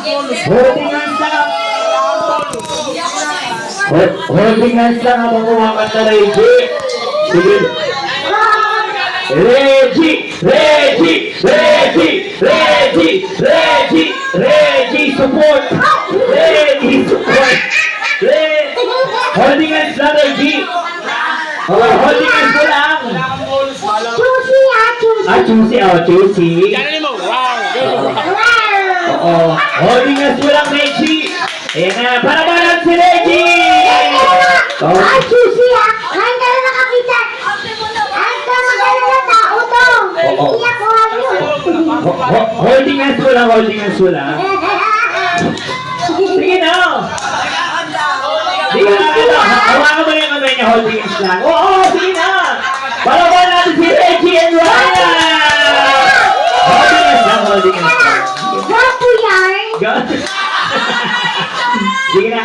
Holding hands lang. Holding hands lang habang kumakanta na Reggie. Sige. Reggie, support. Holding hands lang, Reggie. Holding hands mo lang. Choosy. Holding hands mo lang, Reggie. Ayan na, para ba si Reggie? Choosy ngayon ka na nakakita. Ang magaling na tao to. Iyak ko Holding hands mo lang. Sige na. Sige na. Hawakan mo yung kamay niya, holding hands lang. Sige na. Para ba natin si Reggie and Ryan? Holding hands lang. Gapo yan. Sige na.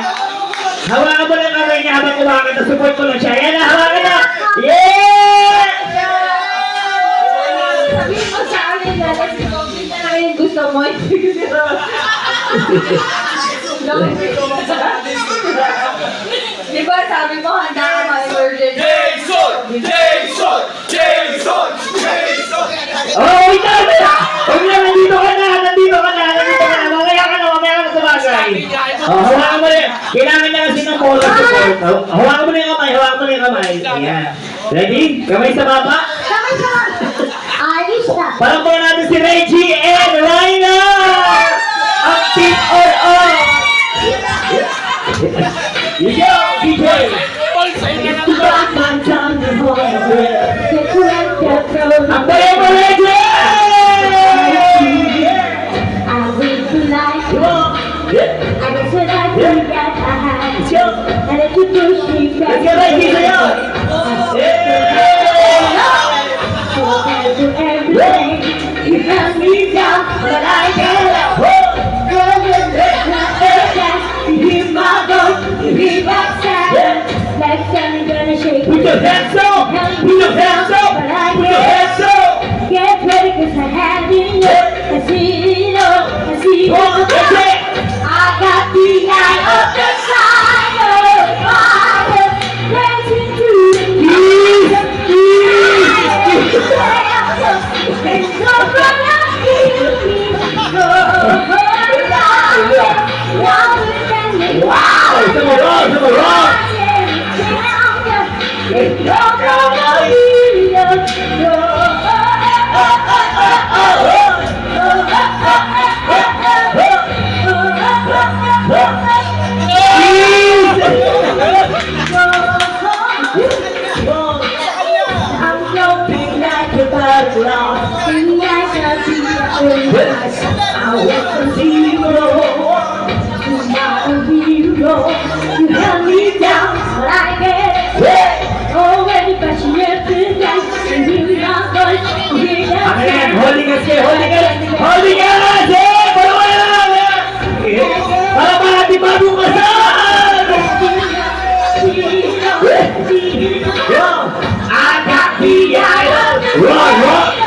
Hawakan mo lang kamay niya habang kumakanta. Support ko lang siya. Yan na, hawakan na. Yeah! Sabihin mo sa akin na yung gusto mo. Di ba sabi mo handa ka ma-emergency? Jason! Wait na! Huwag na, nandito ka na. Mamaya ka na sabagay. Hawakan mo rin. Kailangan na kasi ng moral support. Hawakan mo na yung kamay. Ayan. Ready? Kamay sa baba. Ayos na. Parang po natin si Reggie and Rhina! Ang team or all! You go, DJ! Ang tayo mo, Reggie! Let's go, Reggie, sa'yo! You got me down, but I get up. Girl, you're you hear my voice, you hear my sound. Next time you're gonna shake Put your hands up! Put your hands up! Put your hands up! Get ready, cause I have it up. I see it all, I see it all. I got the eye of the fire, dancing through the night. It's so gonna feel me, Wow! Come on! You held me down like it. Oh, when but you left it down, and you not going to be that. Holding hands! Para ba natin bagong kasal? I got the eye of Run!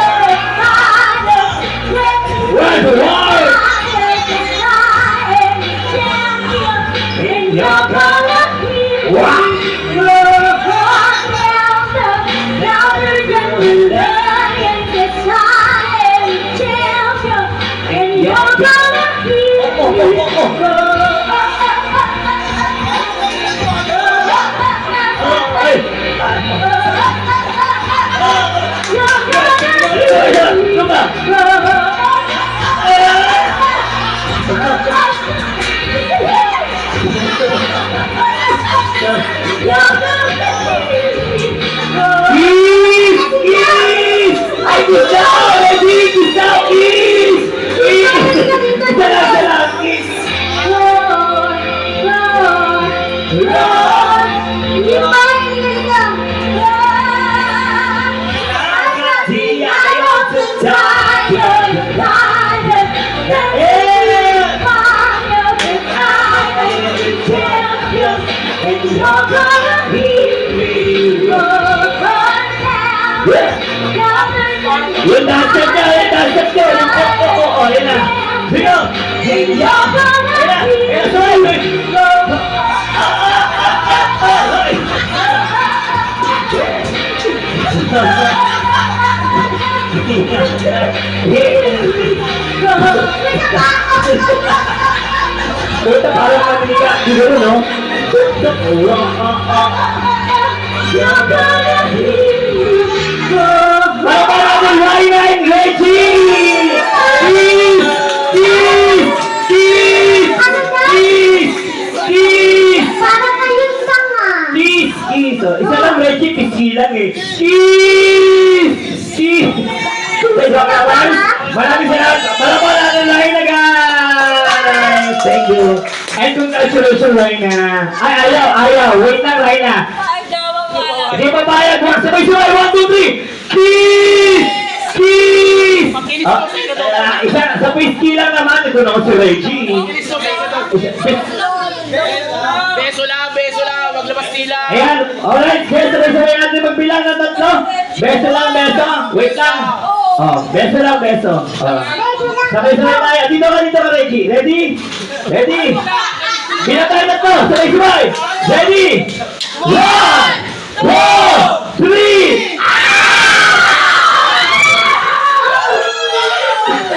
Yung dance niya. Yan na. Sige. You're gonna Puta, parang kami ka. Siguro, no? Para natin, Raina and Reggie! Kiss! Kiss! Kiss! Kiss! Kiss! Para kayong tanga. Kiss! Kiss! Oh, isa lang, Reggie, kiss lang eh. Kiss! Kiss! Maraming salamat. Palapala natin, Raina, guys! Thank you. And congratulations, Raina. Ay, ayaw. Wait lang, Raina. Hindi pa bayad. Sabay-sabay. 1, 2, 3. Kiss! Kiss! Isa, sa whiskey lang naman. Ito na ako si Reggie. Beso lang, maglabas nila. Ayan. Alright. Kaya sabay-sabay natin magbilang ng 3. Beso lang, beso. Wait lang. Oh, beso lang, beso. Oh. Sabay-sabay tayo. Dito ka, Reggie. Ready? Ready? Bilang tayo 3. Sabay-sabay. Ready? 1, 2, 3.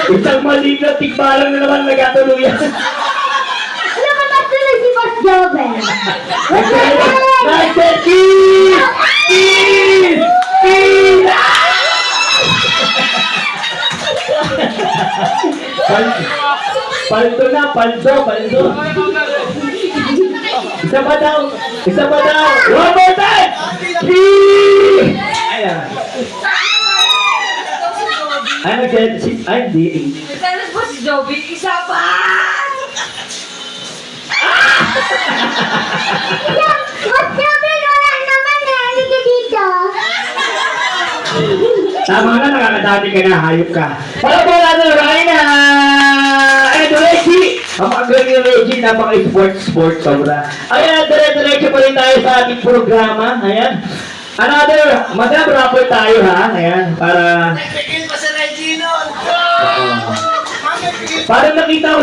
Isang maling na tikbalang na naman nagkatuluyan. Alam mo ba sila si Boss Joven? Nice, kiss! Kiss! Kiss! Paldo na, paldo. Isa pa daw. One more time! Kiss! Ayan. Ano dyan? Ay, hindi. Nagtalas po si Joby, isa pa! Boss Joven, wala naman eh. Halika dito. Tama na, nakakadati ka na, hayop ka. Para po natin, Raina! Ayan, Reggie! Ang magaling ni Reggie, napaka-sport sobra. Ayan, dire-diretso pa rin tayo sa ating programa. Ayan. Another, mag-rapper tayo ha. Ayan, para... Pekil pa sa Reggie nun. Para nakita ko